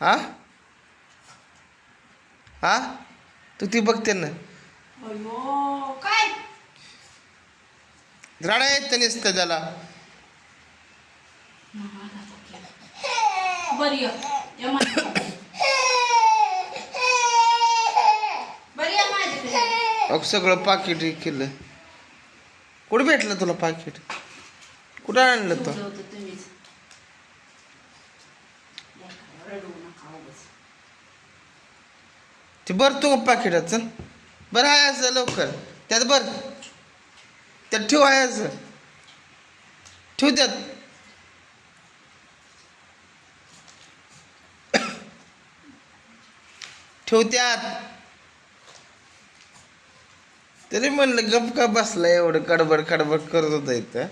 हा हा तू ती बघते ना अयो काय राडा येत नसतं त्याला. बरी ये. ये माझ्याकडे. बरी ये माझ्याकडे. अग सगळं पाकिट हे केलं. कुठं भेटलं तुला पाकिट? कुठं आणलं तो? ठेवलं होतं तुम्हीच. रडू नका उगाच. ते भर तू पाकिटात चल. बरं आहे असं लवकर त्यात भर. त्यात ठेव आहे असं ठेव त्यात. ठेव त्यात. तरी म्हणलं गप का बसला एवढं कडबड कडबड करत होता इथं.